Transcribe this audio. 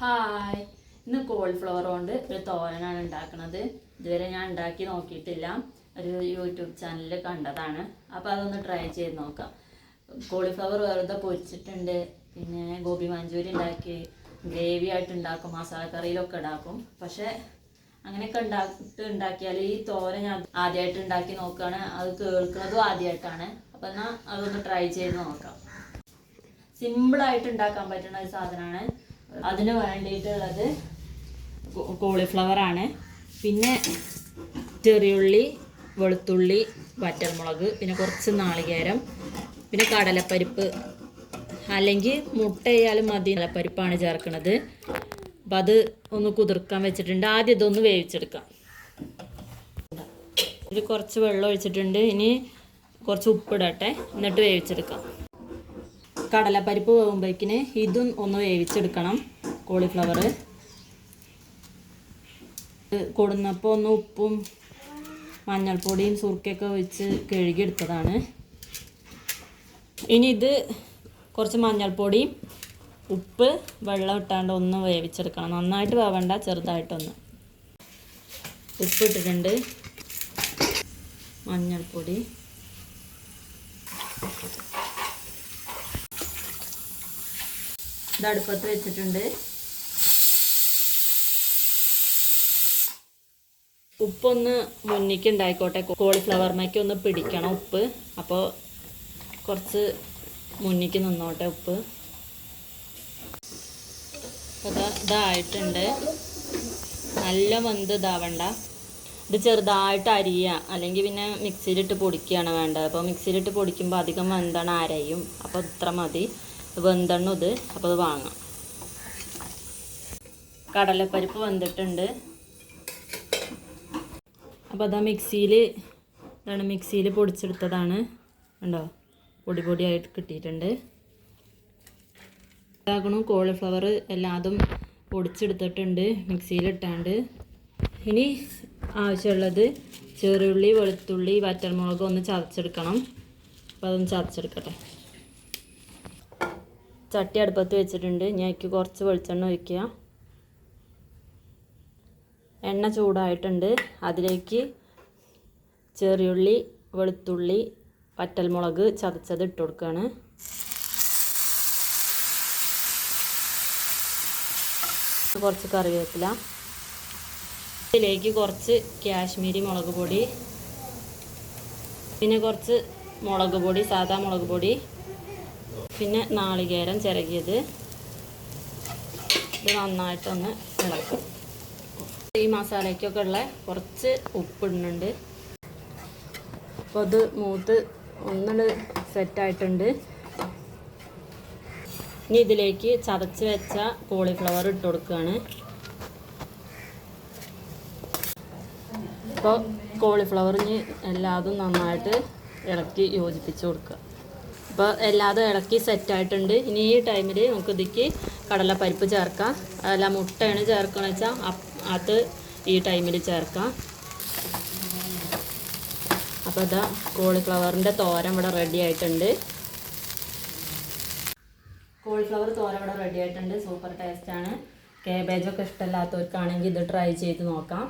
Hi, ഇന്ന് cauliflower കൊണ്ട് ഒരു തോരനാണ് ഉണ്ടാക്കുന്നത്. ഇതുവരെ ഞാൻ ഉണ്ടാക്കി നോക്കിയിട്ടില്ല. ഒരു യൂട്യൂബ് ചാനലിൽ കണ്ടതാണ്. അപ്പോൾ അതൊന്ന് ട്രൈ ചെയ്ത് നോക്കാം. കോളിഫ്ലവർ വെറുതെ പൊരിച്ചിട്ടുണ്ട്, പിന്നെ ഗോബി മഞ്ചൂരി ഉണ്ടാക്കി, ഗ്രേവി ആയിട്ട് ഉണ്ടാക്കും, മസാല കറിയിലൊക്കെ ഉണ്ടാക്കും. പക്ഷേ അങ്ങനെയൊക്കെ ഉണ്ടാക്കിയാൽ ഈ തോരൻ ഞാൻ ആദ്യമായിട്ട് ഉണ്ടാക്കി നോക്കുകയാണ്. അത് കേൾക്കുന്നതും ആദ്യമായിട്ടാണ്. അപ്പം എന്നാൽ അതൊന്ന് ട്രൈ ചെയ്ത് നോക്കാം. സിമ്പിളായിട്ട് ഉണ്ടാക്കാൻ പറ്റുന്ന ഒരു സാധനമാണ്. അതിന് വേണ്ടിയിട്ടുള്ളത് കോളിഫ്ലവറാണ്, പിന്നെ ചെറിയുള്ളി, വെളുത്തുള്ളി, വറ്റൽമുളക്, പിന്നെ കുറച്ച് നാളികേരം, പിന്നെ കടലപ്പരിപ്പ്, അല്ലെങ്കിൽ മുട്ട ആയാലും മതി. കടലപ്പരിപ്പാണ് ചേർക്കുന്നത്. അപ്പം അത് ഒന്ന് കുതിർക്കാൻ വെച്ചിട്ടുണ്ട്. ആദ്യം ഇതൊന്ന് വേവിച്ചെടുക്കാം. ഇതിൽ കുറച്ച് വെള്ളം ഒഴിച്ചിട്ടുണ്ട്. ഇനി കുറച്ച് ഉപ്പിടട്ടെ, എന്നിട്ട് വേവിച്ചെടുക്കാം. കടലപ്പരിപ്പ് വേകുമ്പോഴേക്കിന് ഇതും ഒന്ന് വേവിച്ചെടുക്കണം. കോളിഫ്ലവർ കൊടുന്നപ്പോൾ ഒന്ന് ഉപ്പും മഞ്ഞൾപ്പൊടിയും സുർക്കയൊക്കെ ഒഴിച്ച് കഴുകിയെടുത്തതാണ്. ഇനി ഇത് കുറച്ച് മഞ്ഞൾപ്പൊടിയും ഉപ്പ് വെള്ളം ഇട്ടാണ്ട് ഒന്ന് വേവിച്ചെടുക്കണം. നന്നായിട്ട് വേവണ്ട, ചെറുതായിട്ടൊന്ന്. ഉപ്പിട്ടിട്ടുണ്ട്, മഞ്ഞൾപ്പൊടി, ഇത് അടുപ്പത്ത് വെച്ചിട്ടുണ്ട്. ഉപ്പൊന്ന് മുന്നിക്ക് ഉണ്ടായിക്കോട്ടെ, കോളിഫ്ലവറിനൊക്കെ ഒന്ന് പിടിക്കണം ഉപ്പ്. അപ്പോൾ കുറച്ച് മുന്നിക്ക് നിന്നോട്ടെ ഉപ്പ്. അപ്പോൾ ഇതായിട്ടുണ്ട്. നല്ല വെന്ത് ഇതാവണ്ട. ഇത് ചെറുതായിട്ട് അരിയുക, അല്ലെങ്കിൽ പിന്നെ മിക്സിയിലിട്ട് പൊടിക്കുകയാണ് വേണ്ടത്. അപ്പോൾ മിക്സിയിലിട്ട് പൊടിക്കുമ്പോൾ അധികം വെന്താണ് അരയും. അപ്പോൾ ഇത്ര മതി. വെന്തണ്ണു ഇത്. അപ്പോൾ അത് വാങ്ങാം. കടലപ്പരിപ്പ് വെന്തിട്ടുണ്ട്. അപ്പോൾ അതാ മിക്സിയിൽ പൊടിച്ചെടുത്തതാണ്. ഉണ്ടോ, പൊടി പൊടിയായിട്ട് കിട്ടിയിട്ടുണ്ട്. ഇതാകണം കോളിഫ്ലവർ എല്ലാതും പൊടിച്ചെടുത്തിട്ടുണ്ട്, മിക്സിയിലിട്ടാണ്ട്. ഇനി ആവശ്യമുള്ളത് ചെറുള്ളി, വെളുത്തുള്ളി, വറ്റൽമുളക് ഒന്ന് ചതച്ചെടുക്കണം. അപ്പോൾ അതൊന്ന് ചതച്ചെടുക്കട്ടെ. ചട്ടി അടുപ്പത്ത് വെച്ചിട്ടുണ്ട്. ഞാനിക്ക് കുറച്ച് വെളിച്ചെണ്ണ ഒഴിക്കുക. എണ്ണ ചൂടായിട്ടുണ്ട്. അതിലേക്ക് ചെറിയുള്ളി, വെളുത്തുള്ളി, വറ്റൽമുളക് ചതച്ചത് ഇട്ട് കൊടുക്കുകയാണ്. കുറച്ച് കറിവേപ്പില, ഇതിലേക്ക് കുറച്ച് കാശ്മീരി മുളക് പൊടി, പിന്നെ കുറച്ച് മുളക് പൊടി, സാദാ മുളക് പൊടി, പിന്നെ നാളികേരം ചിരകിയത്. ഇത് നന്നായിട്ടൊന്ന് ഇളക്കും. ഈ മസാലയ്ക്കൊക്കെ ഉള്ള കുറച്ച് ഉപ്പിടുന്നുണ്ട്. അപ്പോൾ അത് മൂത്ത് ഒന്നുകൊണ്ട് സെറ്റായിട്ടുണ്ട്. ഇനി ഇതിലേക്ക് ചതച്ച് വെച്ച കോളിഫ്ലവർ ഇട്ട് കൊടുക്കുകയാണ്. അപ്പോൾ കോളിഫ്ലവറിന് എല്ലാതും നന്നായിട്ട് ഇളക്കി യോജിപ്പിച്ച് കൊടുക്കുക. അപ്പോൾ എല്ലാതും ഇളക്കി സെറ്റായിട്ടുണ്ട്. ഇനി ഈ ടൈമിൽ നമുക്ക് ഇതിലേക്ക് കടലപ്പരിപ്പ് ചേർക്കാം. അല്ല, മുട്ടയാണ് ചേർക്കുകയെന്ന് വെച്ചാൽ അത് ഈ ടൈമിൽ ചേർക്കാം. അപ്പോൾ ഇതാ കോളിഫ്ലവറിൻ്റെ തോരൻ ഇവിടെ റെഡി ആയിട്ടുണ്ട്. കോളിഫ്ലവർ തോരൻ ഇവിടെ റെഡി ആയിട്ടുണ്ട്. സൂപ്പർ ടേസ്റ്റാണ്. കാബേജൊക്കെ ഇഷ്ടമില്ലാത്തവർക്കാണെങ്കിൽ ഇത് ട്രൈ ചെയ്ത് നോക്കാം.